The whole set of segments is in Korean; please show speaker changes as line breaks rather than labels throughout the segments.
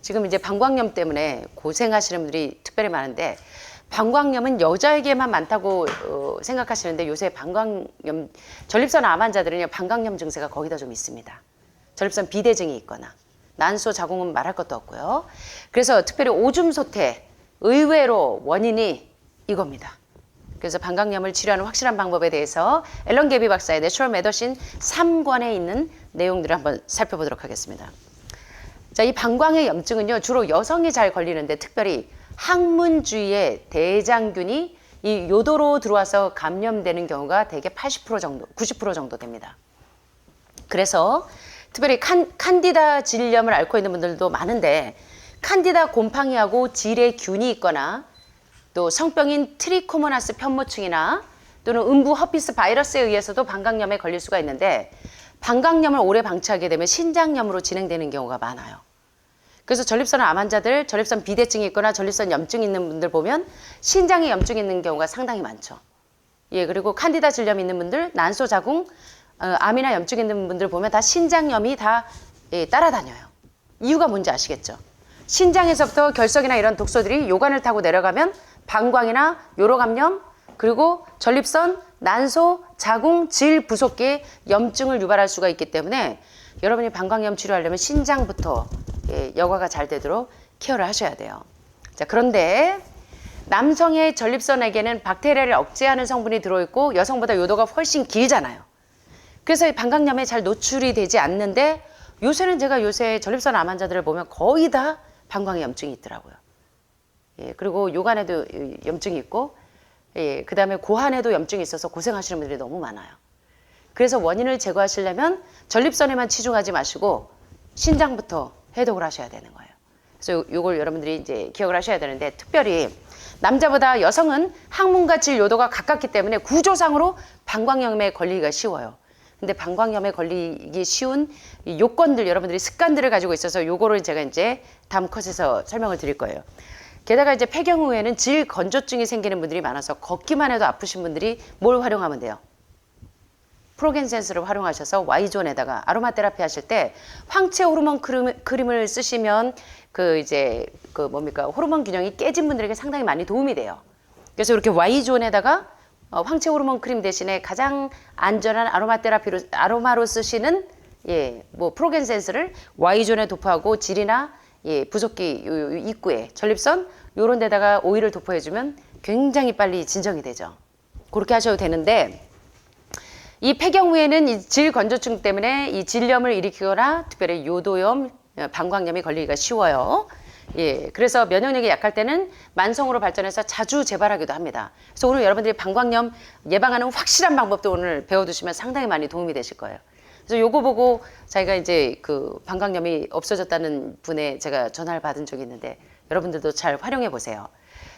지금 이제 방광염 때문에 고생하시는 분들이 특별히 많은데, 방광염은 여자에게만 많다고 생각하시는데, 요새 방광염, 전립선 암 환자들은요, 방광염 증세가 거의 다 좀 있습니다. 전립선 비대증이 있거나, 난소 자궁은 말할 것도 없고요. 그래서 특별히 오줌 소태, 의외로 원인이 이겁니다. 그래서 방광염을 치료하는 확실한 방법에 대해서 앨런 게비 박사의 내추럴 메더신 3권에 있는 내용들을 한번 살펴보도록 하겠습니다. 자, 이 방광의 염증은요, 주로 여성이 잘 걸리는데, 특별히 항문 주위에 대장균이 이 요도로 들어와서 감염되는 경우가 대개 80% 정도, 90% 정도 됩니다. 그래서 특별히 칸디다 질염을 앓고 있는 분들도 많은데, 칸디다 곰팡이하고 질의 균이 있거나, 또 성병인 트리코모나스 편모층이나 또는 음부 허피스 바이러스에 의해서도 방광염에 걸릴 수가 있는데, 방광염을 오래 방치하게 되면 신장염으로 진행되는 경우가 많아요. 그래서 전립선 암 환자들, 전립선 비대증이 있거나 전립선 염증이 있는 분들 보면 신장에 염증이 있는 경우가 상당히 많죠. 예, 그리고 칸디다 질염이 있는 분들, 난소 자궁, 암이나 염증이 있는 분들 보면 다 신장염이 다 따라다녀요. 이유가 뭔지 아시겠죠? 신장에서부터 결석이나 이런 독소들이 요관을 타고 내려가면 방광이나 요로감염, 그리고 전립선, 난소, 자궁, 질 부속기에 염증을 유발할 수가 있기 때문에 여러분이 방광염 치료하려면 신장부터 여과가 잘 되도록 케어를 하셔야 돼요. 자, 그런데 남성의 전립선에게는 박테리아를 억제하는 성분이 들어있고 여성보다 요도가 훨씬 길잖아요. 그래서 이 방광염에 잘 노출이 되지 않는데, 요새는 제가 요새 전립선 암 환자들을 보면 거의 다 방광에 염증이 있더라고요. 예, 그리고 요관에도 염증이 있고, 예, 그 다음에 고환에도 염증이 있어서 고생하시는 분들이 너무 많아요. 그래서 원인을 제거하시려면 전립선에만 치중하지 마시고 신장부터 해독을 하셔야 되는 거예요. 그래서 요걸 여러분들이 이제 기억을 하셔야 되는데, 특별히 남자보다 여성은 항문과 질 요도가 가깝기 때문에 구조상으로 방광염에 걸리기가 쉬워요. 근데 방광염에 걸리기 쉬운 이 요건들, 여러분들이 습관들을 가지고 있어서 요거를 제가 이제 다음 컷에서 설명을 드릴 거예요. 게다가 이제 폐경 후에는 질 건조증이 생기는 분들이 많아서 걷기만 해도 아프신 분들이 뭘 활용하면 돼요? 프로겐센스를 활용하셔서 Y존에다가 아로마 테라피 하실 때 황체 호르몬 크림을 쓰시면 호르몬 균형이 깨진 분들에게 상당히 많이 도움이 돼요. 그래서 이렇게 Y존에다가 황체 호르몬 크림 대신에 가장 안전한 아로마 테라피로, 아로마로 쓰시는 프로겐센스를 Y존에 도포하고 질이나 부속기 입구에 전립선 요런 데다가 오일을 도포해주면 굉장히 빨리 진정이 되죠. 그렇게 하셔도 되는데, 이 폐경 후에는 이 질 건조증 때문에 이 질염을 일으키거나 특별히 요도염, 방광염이 걸리기가 쉬워요. 예, 그래서 면역력이 약할 때는 만성으로 발전해서 자주 재발하기도 합니다. 그래서 오늘 여러분들이 방광염 예방하는 확실한 방법도 오늘 배워두시면 상당히 많이 도움이 되실 거예요. 그래서 요거 보고 자기가 이제 그 방광염이 없어졌다는 분에 제가 전화를 받은 적이 있는데, 여러분들도 잘 활용해 보세요.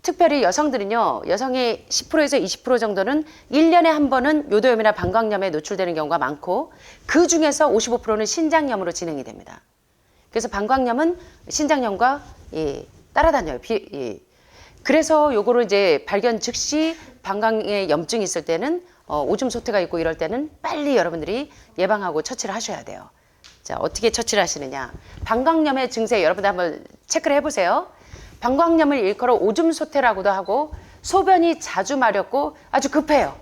특별히 여성들은요, 여성의 10%에서 20% 정도는 1년에 한 번은 요도염이나 방광염에 노출되는 경우가 많고, 그 중에서 55%는 신장염으로 진행이 됩니다. 그래서 방광염은 신장염과 따라다녀요. 그래서 요거를 이제 발견 즉시 방광에 염증이 있을 때는 오줌 소태가 있고 이럴 때는 빨리 여러분들이 예방하고 처치를 하셔야 돼요. 자, 어떻게 처치를 하시느냐? 방광염의 증세 여러분들 한번 체크를 해보세요. 방광염을 일컬어 오줌 소태라고도 하고, 소변이 자주 마렵고 아주 급해요.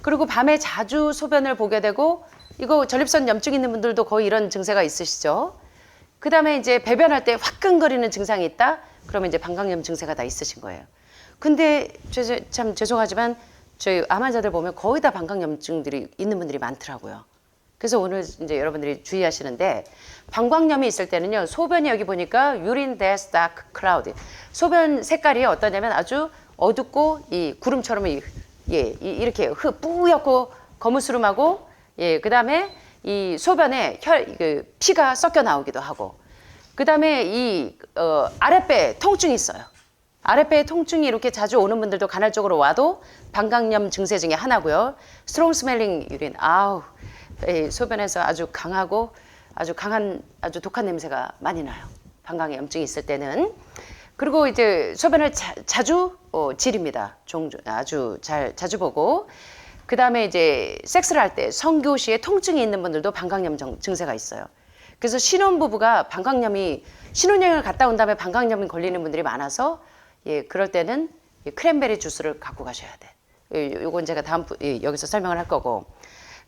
그리고 밤에 자주 소변을 보게 되고, 이거 전립선 염증 있는 분들도 거의 이런 증세가 있으시죠. 그 다음에 이제 배변할 때 화끈거리는 증상이 있다? 그러면 이제 방광염 증세가 다 있으신 거예요. 근데 참 죄송하지만 저희 암 환자들 보면 거의 다 방광염증들이 있는 분들이 많더라고요. 그래서 오늘 이제 여러분들이 주의하시는데, 방광염이 있을 때는요, 소변이 여기 보니까 urine dash dark cloud, 소변 색깔이 어떠냐면 아주 어둡고 이 구름처럼 이렇게 뿌옇고 거무스름하고, 그 다음에 이 소변에 피가 섞여 나오기도 하고, 그 다음에 이 아랫배에 통증이 있어요. 아랫배에 통증이 이렇게 자주 오는 분들도 간헐적으로 와도 방광염 증세 중에 하나고요. strong smelling urine, 소변에서 아주 강하고 아주 강한 아주 독한 냄새가 많이 나요. 방광에 염증이 있을 때는. 그리고 이제 소변을 자주 지립니다. 아주 자주 보고. 그 다음에 이제 섹스를 할 때 성교 시에 통증이 있는 분들도 방광염 증세가 있어요. 그래서 신혼부부가 신혼여행을 갔다 온 다음에 방광염이 걸리는 분들이 많아서 예, 그럴 때는 크랜베리 주스를 갖고 가셔야 돼. 요건 제가 여기서 설명을 할 거고.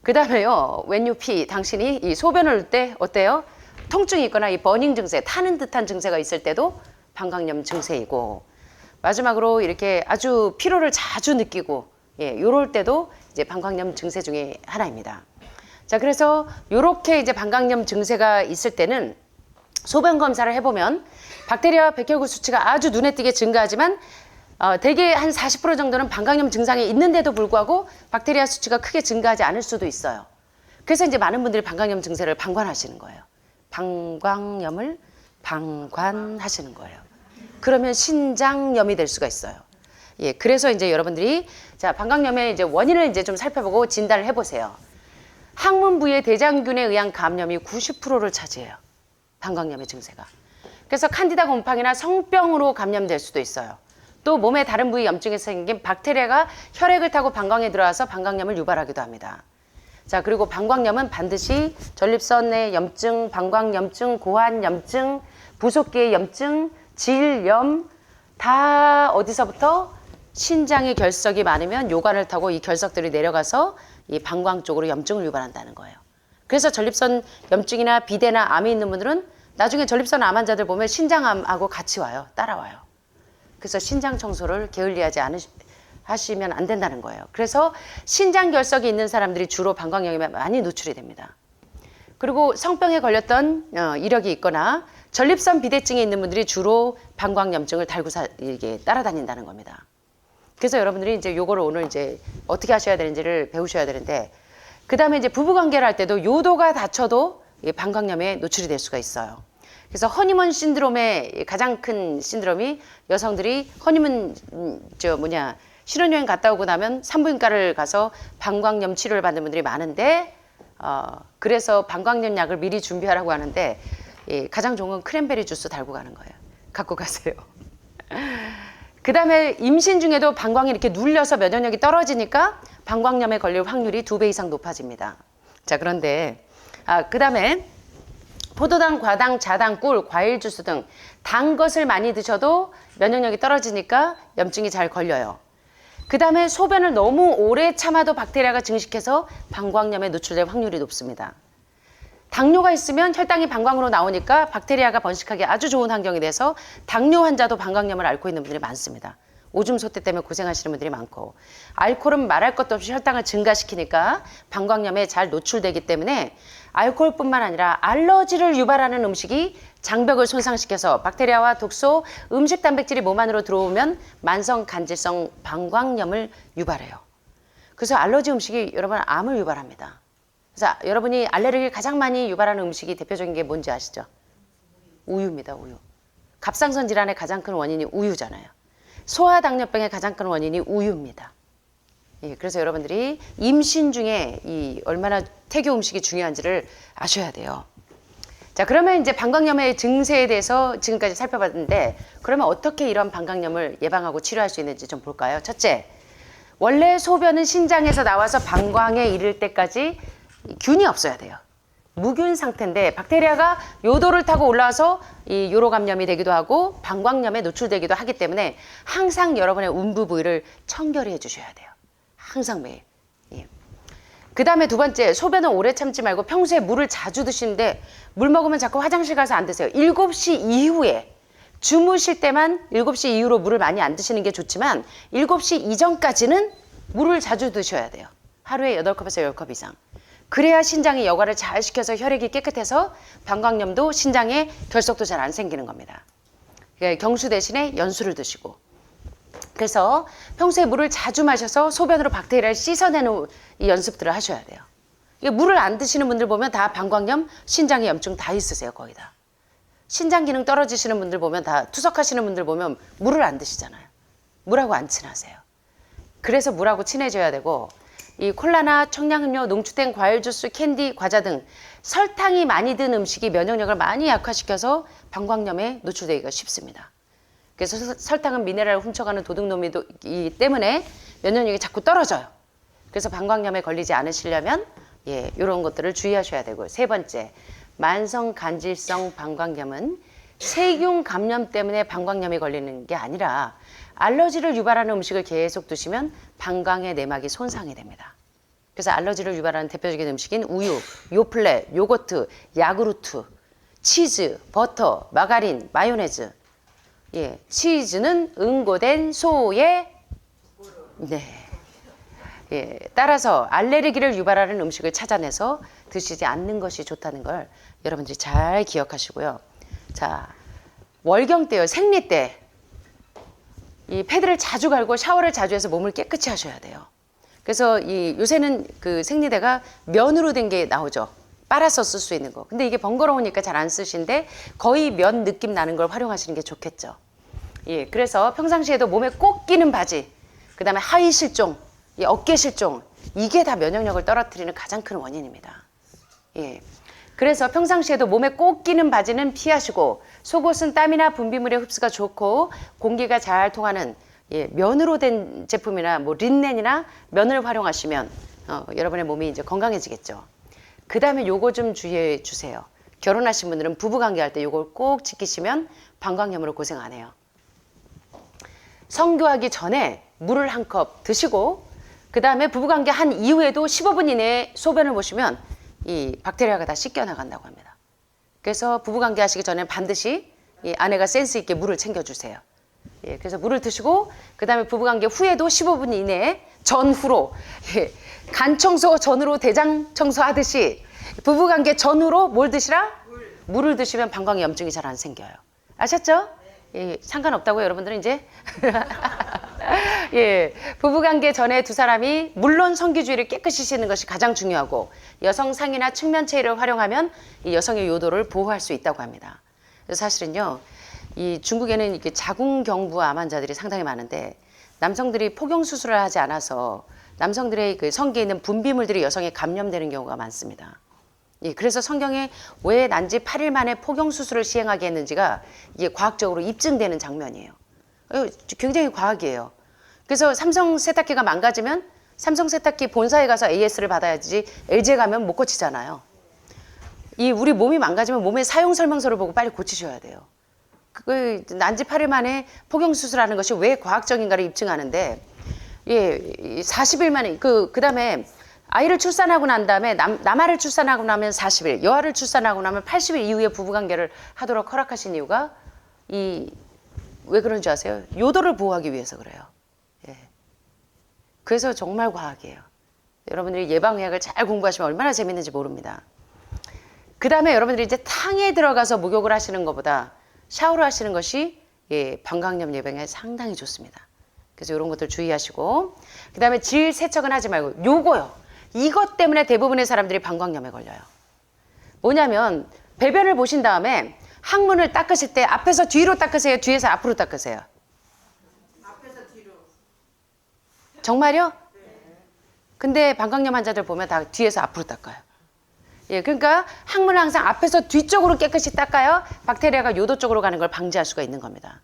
그 다음에요, when you pee, 당신이 이 소변을 넣을 때 어때요? 통증이 있거나 이 버닝 증세, 타는 듯한 증세가 있을 때도 방광염 증세이고, 마지막으로 이렇게 아주 피로를 자주 느끼고, 예, 요럴 때도 이제 방광염 증세 중에 하나입니다. 자, 그래서 요렇게 이제 방광염 증세가 있을 때는 소변 검사를 해보면 박테리아와 백혈구 수치가 아주 눈에 띄게 증가하지만 대개 한 40% 정도는 방광염 증상이 있는데도 불구하고 박테리아 수치가 크게 증가하지 않을 수도 있어요. 그래서 이제 많은 분들이 방광염 증세를 방관하시는 거예요. 방광염을 방관하시는 거예요. 그러면 신장염이 될 수가 있어요. 예, 그래서 이제 여러분들이 자, 방광염의 이제 원인을 이제 좀 살펴보고 진단을 해보세요. 항문 부위의 대장균에 의한 감염이 90%를 차지해요. 방광염의 증세가. 그래서 칸디다 곰팡이나 성병으로 감염될 수도 있어요. 또 몸의 다른 부위 염증에서 생긴 박테리아가 혈액을 타고 방광에 들어와서 방광염을 유발하기도 합니다. 자, 그리고 방광염은 반드시 전립선 내 염증, 방광염증, 고환염증, 부속기의 염증, 질염 다 어디서부터 신장의 결석이 많으면 요관을 타고 이 결석들이 내려가서 이 방광 쪽으로 염증을 유발한다는 거예요. 그래서 전립선 염증이나 비대나 암이 있는 분들은 나중에 전립선 암 환자들 보면 신장암하고 같이 와요. 따라와요. 그래서 신장 청소를 게을리하지 하시면 안 된다는 거예요. 그래서 신장 결석이 있는 사람들이 주로 방광염에 많이 노출이 됩니다. 그리고 성병에 걸렸던 이력이 있거나 전립선 비대증이 있는 분들이 주로 방광염증을 달고 이게 따라다닌다는 겁니다. 그래서 여러분들이 이제 요거를 오늘 이제 어떻게 하셔야 되는지를 배우셔야 되는데, 그 다음에 이제 부부관계를 할 때도 요도가 다쳐도 방광염에 노출이 될 수가 있어요. 그래서 허니문 신드롬의 가장 큰 신드롬이 여성들이 허니문 신혼여행 갔다 오고 나면 산부인과를 가서 방광염 치료를 받는 분들이 많은데, 그래서 방광염 약을 미리 준비하라고 하는데, 가장 좋은 건 크랜베리 주스 달고 가는 거예요. 갖고 가세요. 그 다음에 임신 중에도 방광이 이렇게 눌려서 면역력이 떨어지니까 방광염에 걸릴 확률이 2배 이상 높아집니다. 자, 그런데 그 다음에 포도당, 과당, 자당, 꿀, 과일 주스 등 단 것을 많이 드셔도 면역력이 떨어지니까 염증이 잘 걸려요. 그 다음에 소변을 너무 오래 참아도 박테리아가 증식해서 방광염에 노출될 확률이 높습니다. 당뇨가 있으면 혈당이 방광으로 나오니까 박테리아가 번식하기 아주 좋은 환경이 돼서 당뇨 환자도 방광염을 앓고 있는 분들이 많습니다. 오줌 소태 때문에 고생하시는 분들이 많고, 알코올은 말할 것도 없이 혈당을 증가시키니까 방광염에 잘 노출되기 때문에 알코올뿐만 아니라 알러지를 유발하는 음식이 장벽을 손상시켜서 박테리아와 독소, 음식 단백질이 몸 안으로 들어오면 만성 간질성 방광염을 유발해요. 그래서 알러지 음식이 여러분 암을 유발합니다. 그래서 여러분이 알레르기를 가장 많이 유발하는 음식이 대표적인 게 뭔지 아시죠? 우유입니다, 우유. 갑상선 질환의 가장 큰 원인이 우유잖아요. 소아당뇨병의 가장 큰 원인이 우유입니다. 예, 그래서 여러분들이 임신 중에 얼마나 태교 음식이 중요한지를 아셔야 돼요. 자, 그러면 이제 방광염의 증세에 대해서 지금까지 살펴봤는데, 그러면 어떻게 이런 방광염을 예방하고 치료할 수 있는지 좀 볼까요? 첫째, 원래 소변은 신장에서 나와서 방광에 이를 때까지 균이 없어야 돼요. 무균 상태인데 박테리아가 요도를 타고 올라와서 이 요로감염이 되기도 하고 방광염에 노출되기도 하기 때문에 항상 여러분의 음부 부위를 청결히 해주셔야 돼요. 항상 매일. 예. 그 다음에 두 번째, 소변을 오래 참지 말고 평소에 물을 자주 드시는데 물 먹으면 자꾸 화장실 가서 안 드세요. 7시 이후에 주무실 때만 7시 이후로 물을 많이 안 드시는 게 좋지만 7시 이전까지는 물을 자주 드셔야 돼요. 하루에 8컵에서 10컵 이상. 그래야 신장이 여과를 잘 시켜서 혈액이 깨끗해서 방광염도 신장에 결석도 잘 안 생기는 겁니다. 경수 대신에 연수를 드시고. 그래서 평소에 물을 자주 마셔서 소변으로 박테리아를 씻어내는 이 연습들을 하셔야 돼요. 물을 안 드시는 분들 보면 다 방광염, 신장에 염증 다 있으세요, 거의 다. 신장 기능 떨어지시는 분들 보면 다 투석하시는 분들 보면 물을 안 드시잖아요. 물하고 안 친하세요. 그래서 물하고 친해져야 되고, 이 콜라나 청량음료, 농축된 과일 주스, 캔디, 과자 등 설탕이 많이 든 음식이 면역력을 많이 약화시켜서 방광염에 노출되기가 쉽습니다. 그래서 설탕은 미네랄을 훔쳐가는 도둑놈이기 때문에 면역력이 자꾸 떨어져요. 그래서 방광염에 걸리지 않으시려면 이런 것들을 주의하셔야 되고요. 세 번째, 만성 간질성 방광염은 세균 감염 때문에 방광염이 걸리는 게 아니라 알러지를 유발하는 음식을 계속 드시면 방광의 내막이 손상이 됩니다. 그래서 알러지를 유발하는 대표적인 음식인 우유, 요플레, 요거트, 야구르트, 치즈, 버터, 마가린, 마요네즈. 치즈는 응고된 소의 따라서 알레르기를 유발하는 음식을 찾아내서 드시지 않는 것이 좋다는 걸 여러분들이 잘 기억하시고요. 자, 월경 때요, 생리 때 이 패드를 자주 갈고 샤워를 자주 해서 몸을 깨끗이 하셔야 돼요. 그래서 요새는 그 생리대가 면으로 된 게 나오죠. 빨아서 쓸 수 있는 거. 근데 이게 번거로우니까 잘 안 쓰신데 거의 면 느낌 나는 걸 활용하시는 게 좋겠죠. 그래서 평상시에도 몸에 꼭 끼는 바지, 그 다음에 하의 실종, 어깨 실종, 이게 다 면역력을 떨어뜨리는 가장 큰 원인입니다. 그래서 평상시에도 몸에 꼭 끼는 바지는 피하시고, 속옷은 땀이나 분비물의 흡수가 좋고 공기가 잘 통하는 면으로 된 제품이나 뭐 린넨이나 면을 활용하시면 여러분의 몸이 이제 건강해지겠죠. 그 다음에 요거 좀 주의해 주세요. 결혼하신 분들은 부부관계할 때 요걸 꼭 지키시면 방광염으로 고생 안 해요. 성교하기 전에 물을 한 컵 드시고, 그 다음에 부부관계 한 이후에도 15분 이내에 소변을 보시면 이 박테리아가 다 씻겨나간다고 합니다. 그래서 부부관계 하시기 전에 반드시 이 아내가 센스 있게 물을 챙겨주세요. 그래서 물을 드시고, 그 다음에 부부관계 후에도 15분 이내에 전후로 간 청소 전후로 대장 청소하듯이 부부관계 전후로 뭘 드시라? 물을 드시면 방광염증이 잘 안 생겨요. 아셨죠? 상관없다고 여러분들은 이제 부부관계 전에 두 사람이 물론 성기주의를 깨끗이 씻는 것이 가장 중요하고, 여성 상의나 측면체를 활용하면 이 여성의 요도를 보호할 수 있다고 합니다. 그래서 사실은요, 이 중국에는 이렇게 자궁경부 암 환자들이 상당히 많은데, 남성들이 폭경 수술을 하지 않아서 남성들의 그 성기에 있는 분비물들이 여성에 감염되는 경우가 많습니다. 그래서 성경에 왜 난지 8일 만에 폭경 수술을 시행하게 했는지가 이게 과학적으로 입증되는 장면이에요. 굉장히 과학이에요. 그래서 삼성 세탁기가 망가지면 삼성 세탁기 본사에 가서 AS를 받아야지 LG에 가면 못 고치잖아요. 우리 몸이 망가지면 몸의 사용 설명서를 보고 빨리 고치셔야 돼요. 난지 8일 만에 폭경 수술하는 것이 왜 과학적인가를 입증하는데, 40일 만에 그다음에 아이를 출산하고 난 다음에 남아를 출산하고 나면 40일, 여아를 출산하고 나면 80일 이후에 부부관계를 하도록 허락하신 이유가 왜 그런 줄 아세요? 요도를 보호하기 위해서 그래요. 그래서 정말 과학이에요. 여러분들이 예방의학을 잘 공부하시면 얼마나 재밌는지 모릅니다. 그 다음에 여러분들이 이제 탕에 들어가서 목욕을 하시는 것보다 샤워를 하시는 것이 방광염 예방에 상당히 좋습니다. 그래서 이런 것들 주의하시고, 그 다음에 질 세척은 하지 말고 요거요. 이것 때문에 대부분의 사람들이 방광염에 걸려요. 뭐냐면 배변을 보신 다음에 항문을 닦으실 때 앞에서 뒤로 닦으세요? 뒤에서 앞으로 닦으세요?
앞에서 뒤로.
정말요? 근데 방광염 환자들 보면 다 뒤에서 앞으로 닦아요. 그러니까 항문을 항상 앞에서 뒤쪽으로 깨끗이 닦아야 박테리아가 요도 쪽으로 가는 걸 방지할 수가 있는 겁니다.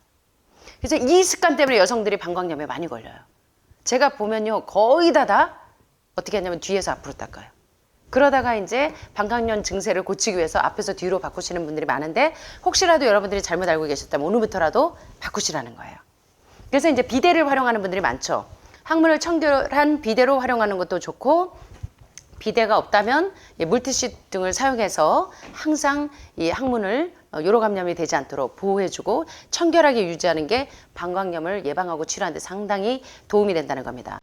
그래서 이 습관 때문에 여성들이 방광염에 많이 걸려요. 제가 보면요, 거의 다 어떻게 하냐면 뒤에서 앞으로 닦아요. 그러다가 이제 방광염 증세를 고치기 위해서 앞에서 뒤로 바꾸시는 분들이 많은데, 혹시라도 여러분들이 잘못 알고 계셨다면 오늘부터라도 바꾸시라는 거예요. 그래서 이제 비데를 활용하는 분들이 많죠. 항문을 청결한 비데로 활용하는 것도 좋고, 비데가 없다면 물티슈 등을 사용해서 항상 이 항문을 요로 감염이 되지 않도록 보호해주고 청결하게 유지하는 게 방광염을 예방하고 치료하는 데 상당히 도움이 된다는 겁니다.